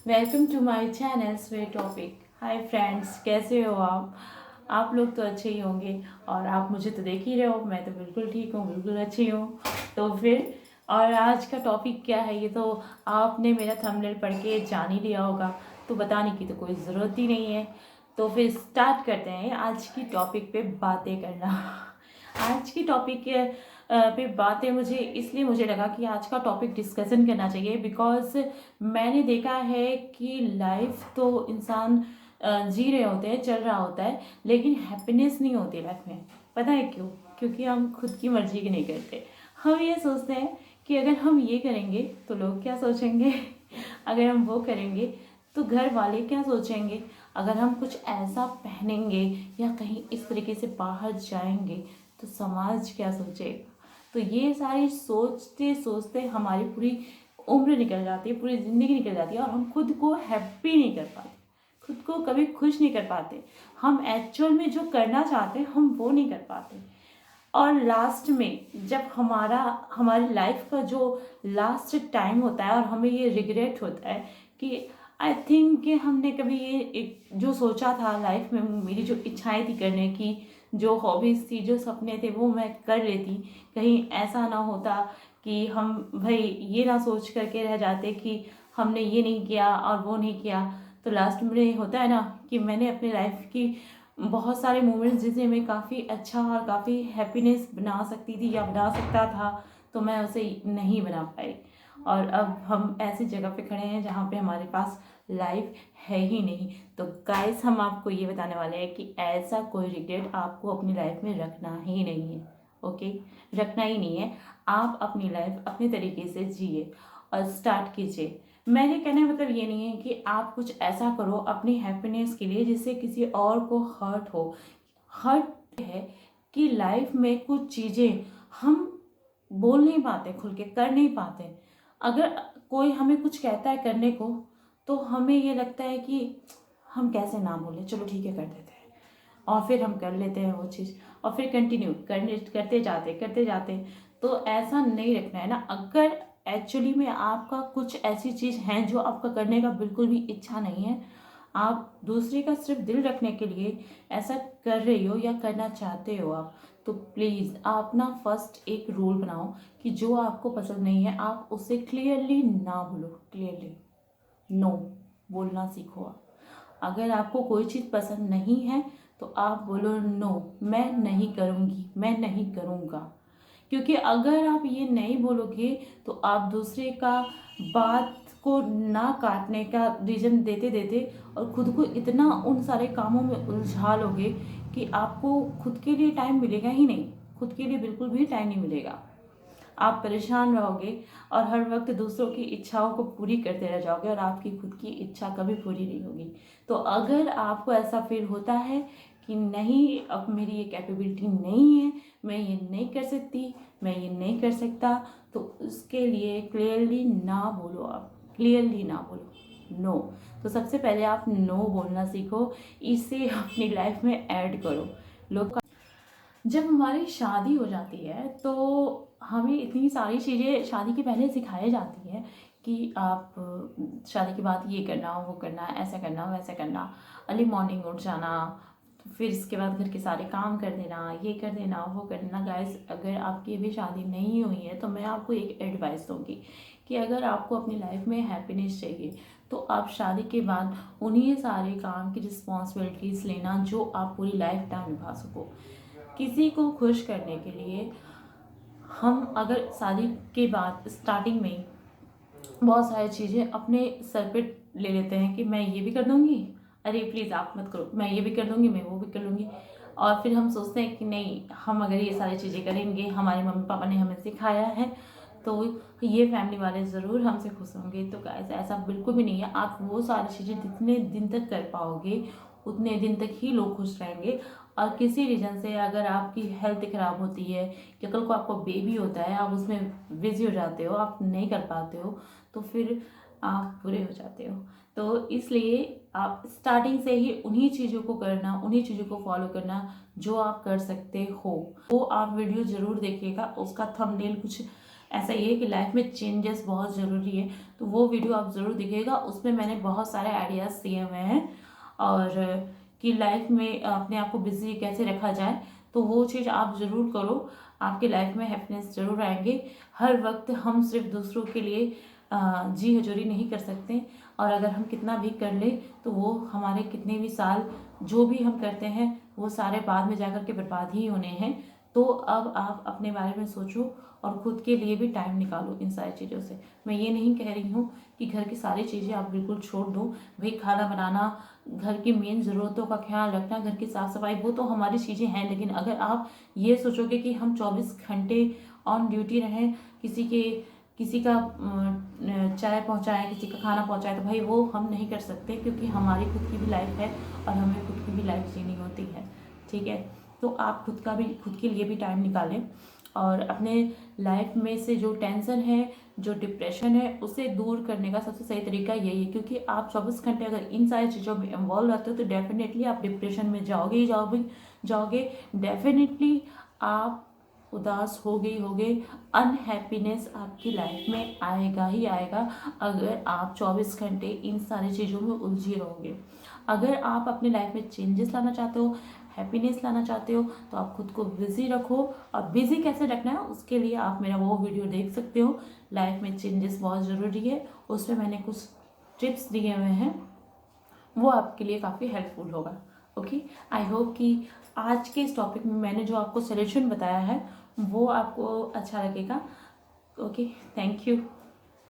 Welcome to my channel स्वे topic. Hi friends, कैसे हो आप लोग तो अच्छे ही होंगे। और आप मुझे तो देख ही रहे हो, मैं तो बिल्कुल ठीक हूँ, बिल्कुल अच्छी हूँ। तो फिर और आज का टॉपिक क्या है, ये तो आपने मेरा थंबनेल पढ़ के जान ही लिया होगा, तो बताने की तो कोई ज़रूरत ही नहीं है। तो फिर स्टार्ट करते हैं आज की टॉपिक पे बातें करना। आज की टॉपिक पे बातें मुझे लगा कि आज का टॉपिक डिस्कशन करना चाहिए, बिकॉज मैंने देखा है कि लाइफ तो इंसान जी रहे होते हैं, चल रहा होता है, लेकिन हैप्पीनेस नहीं होती लाइफ में। पता है क्यों? क्योंकि हम खुद की मर्जी की नहीं करते। हम ये सोचते हैं कि अगर हम ये करेंगे तो लोग क्या सोचेंगे, अगर हम वो करेंगे तो घर वाले क्या सोचेंगे, अगर हम कुछ ऐसा पहनेंगे या कहीं इस तरीके से बाहर जाएंगे तो समाज क्या सोचेगा। तो ये सारी सोचते सोचते हमारी पूरी उम्र निकल जाती है, पूरी ज़िंदगी निकल जाती है, और हम खुद को हैप्पी नहीं कर पाते, खुद को कभी खुश नहीं कर पाते। हम एक्चुअल में जो करना चाहते हैं हम वो नहीं कर पाते। और लास्ट में जब हमारी लाइफ का जो लास्ट टाइम होता है और हमें ये रिग्रेट होता है कि आई थिंक कि हमने कभी ये एक जो सोचा था लाइफ में, मेरी जो इच्छाएं थी करने की, जो हॉबीज़ थी, जो सपने थे, वो मैं कर लेती। कहीं ऐसा ना होता कि हम भाई ये ना सोच करके रह जाते कि हमने ये नहीं किया और वो नहीं किया। तो लास्ट में होता है ना कि मैंने अपनी लाइफ की बहुत सारे मोमेंट्स जिसे मैं काफ़ी अच्छा और काफ़ी हैप्पीनेस बना सकती थी या बना सकता था, तो मैं उसे नहीं बना पाई। और अब हम ऐसी जगह पे खड़े हैं जहाँ पे हमारे पास लाइफ है ही नहीं। तो गाइस, हम आपको ये बताने वाले हैं कि ऐसा कोई रिग्रेट आपको अपनी लाइफ में रखना ही नहीं है। ओके, रखना ही नहीं है। आप अपनी लाइफ अपने तरीके से जिए और स्टार्ट कीजिए। मैंने कहने का मतलब ये नहीं है कि आप कुछ ऐसा करो अपनी हैप्पीनेस के लिए जिससे किसी और को हर्ट हो। हर्ट है कि लाइफ में कुछ चीज़ें हम बोल नहीं पाते, खुल के कर नहीं पाते। अगर कोई हमें कुछ कहता है करने को, तो हमें ये लगता है कि हम कैसे ना बोले, चलो ठीक है कर देते हैं, और फिर हम कर लेते हैं वो चीज़, और फिर कंटिन्यू करते जाते। तो ऐसा नहीं रखना है ना। अगर एक्चुअली में आपका कुछ ऐसी चीज़ है जो आपका करने का बिल्कुल भी इच्छा नहीं है, आप दूसरे का सिर्फ दिल रखने के लिए ऐसा कर रही हो या करना चाहते हो आप, तो प्लीज़ आप ना फर्स्ट एक रूल बनाओ कि जो आपको पसंद नहीं है आप उसे क्लियरली ना बोलो। क्लियरली नो बोलना सीखो आप। अगर आपको कोई चीज़ पसंद नहीं है तो आप बोलो नो, मैं नहीं करूँगी, मैं नहीं करूँगा। क्योंकि अगर आप ये नहीं बोलोगे तो आप दूसरे का बात को ना काटने का रीज़न देते देते और खुद को इतना उन सारे कामों में उलझा लोगे कि आपको खुद के लिए टाइम मिलेगा ही नहीं। खुद के लिए बिल्कुल भी टाइम नहीं मिलेगा। आप परेशान रहोगे और हर वक्त दूसरों की इच्छाओं को पूरी करते रह जाओगे और आपकी खुद की इच्छा कभी पूरी नहीं होगी। तो अगर आपको ऐसा फील होता है कि नहीं, अब मेरी ये कैपेबिलिटी नहीं है, मैं ये नहीं कर सकती, मैं ये नहीं कर सकता, तो उसके लिए क्लियरली ना बोलो। आप क्लियरली ना बोलो नो। तो सबसे पहले आप नो बोलना सीखो, इसे अपनी लाइफ में ऐड करो। लोग जब हमारी शादी हो जाती है तो हमें इतनी सारी चीज़ें शादी के पहले सिखाई जाती है कि आप शादी के बाद ये करना, वो करना, ऐसा करना, वैसा करना, अर्ली मॉर्निंग उठ जाना, फिर इसके बाद घर के सारे काम कर देना, ये कर देना, वो कर देना। गाइस, अगर आपकी अभी शादी नहीं हुई है तो मैं आपको एक एडवाइस दूंगी कि अगर आपको अपनी लाइफ में हैप्पीनेस चाहिए तो आप शादी के बाद उन्हीं सारे काम की रिस्पॉन्सिबिलिटीज़ लेना जो आप पूरी लाइफ टाइम निभा सको। किसी को खुश करने के लिए हम अगर शादी के बाद स्टार्टिंग में बहुत सारी चीज़ें अपने सर पे ले लेते हैं कि मैं ये भी कर दूंगी, अरे प्लीज़ आप मत करो, मैं ये भी कर दूंगी, मैं वो भी कर लूँगी। और फिर हम सोचते हैं कि नहीं, हम अगर ये सारी चीज़ें करेंगे, हमारे मम्मी पापा ने हमें सिखाया है, तो ये फैमिली वाले ज़रूर हमसे खुश होंगे। तो गाइस, ऐसा बिल्कुल भी नहीं है। आप वो सारी चीज़ें जितने दिन तक कर पाओगे उतने दिन तक ही लोग खुश रहेंगे। और किसी रीज़न से अगर आपकी हेल्थ ख़राब होती है या कल को आपको बेबी होता है, आप उसमें बिजी हो जाते हो, आप नहीं कर पाते हो, तो फिर आप बुरे हो जाते हो। तो इसलिए आप स्टार्टिंग से ही उन्हीं चीज़ों को करना, उन्हीं चीज़ों को फॉलो करना जो आप कर सकते हो। वो आप वीडियो ज़रूर देखिएगा, उसका थंबनेल कुछ ऐसा ये है कि लाइफ में चेंजेस बहुत ज़रूरी है, तो वो वीडियो आप ज़रूर देखिएगा। उसमें मैंने बहुत सारे आइडियाज़ दिए हुए हैं, और कि लाइफ में अपने आप को बिजी कैसे रखा जाए, तो वो चीज़ आप ज़रूर करो। आपके लाइफ में हैप्पीनेस ज़रूर आएंगे। हर वक्त हम सिर्फ दूसरों के लिए जी हजूरी नहीं कर सकते, और अगर हम कितना भी कर लें तो वो हमारे कितने भी साल जो भी हम करते हैं वो सारे बाद में जाकर के बर्बाद ही होने हैं। तो अब आप अपने बारे में सोचो और खुद के लिए भी टाइम निकालो इन सारी चीज़ों से। मैं ये नहीं कह रही हूँ कि घर की सारी चीज़ें आप बिल्कुल छोड़ दो। भाई खाना बनाना, घर की मेन ज़रूरतों का ख्याल रखना, घर की साफ़ सफाई, वो तो हमारी चीज़ें हैं, लेकिन अगर आप ये सोचोगे कि हम 24 घंटे ऑन ड्यूटी रहें, किसी का चाय पहुंचाएं, किसी का खाना पहुंचाएं, तो भाई वो हम नहीं कर सकते, क्योंकि हमारी खुद की भी लाइफ है और हमें खुद की भी लाइफ जीनी होती है। ठीक है, तो आप खुद के लिए भी टाइम निकालें, और अपने लाइफ में से जो टेंशन है, जो डिप्रेशन है, उसे दूर करने का सबसे सही तरीका यही है। क्योंकि आप 24 घंटे अगर इन सारी चीज़ों में इन्वॉल्व रहते हो तो डेफिनेटली आप डिप्रेशन में जाओगे डेफिनेटली आप उदास होगे। अनहैप्पीनेस आपकी लाइफ में आएगा ही आएगा अगर आप 24 घंटे इन सारी चीज़ों में उलझे रहोगे। अगर आप अपनी लाइफ में चेंजेस लाना चाहते हो, हैप्पीनेस लाना चाहते हो, तो आप खुद को बिजी रखो। और बिजी कैसे रखना है उसके लिए आप मेरा वो वीडियो देख सकते हो, लाइफ में चेंजेस बहुत ज़रूरी है। उसमें मैंने कुछ टिप्स दिए हुए हैं, वो आपके लिए काफ़ी हेल्पफुल होगा। ओके, आई होप कि आज के इस टॉपिक में मैंने जो आपको सजेशन बताया है वो आपको अच्छा लगेगा। Okay, thank you.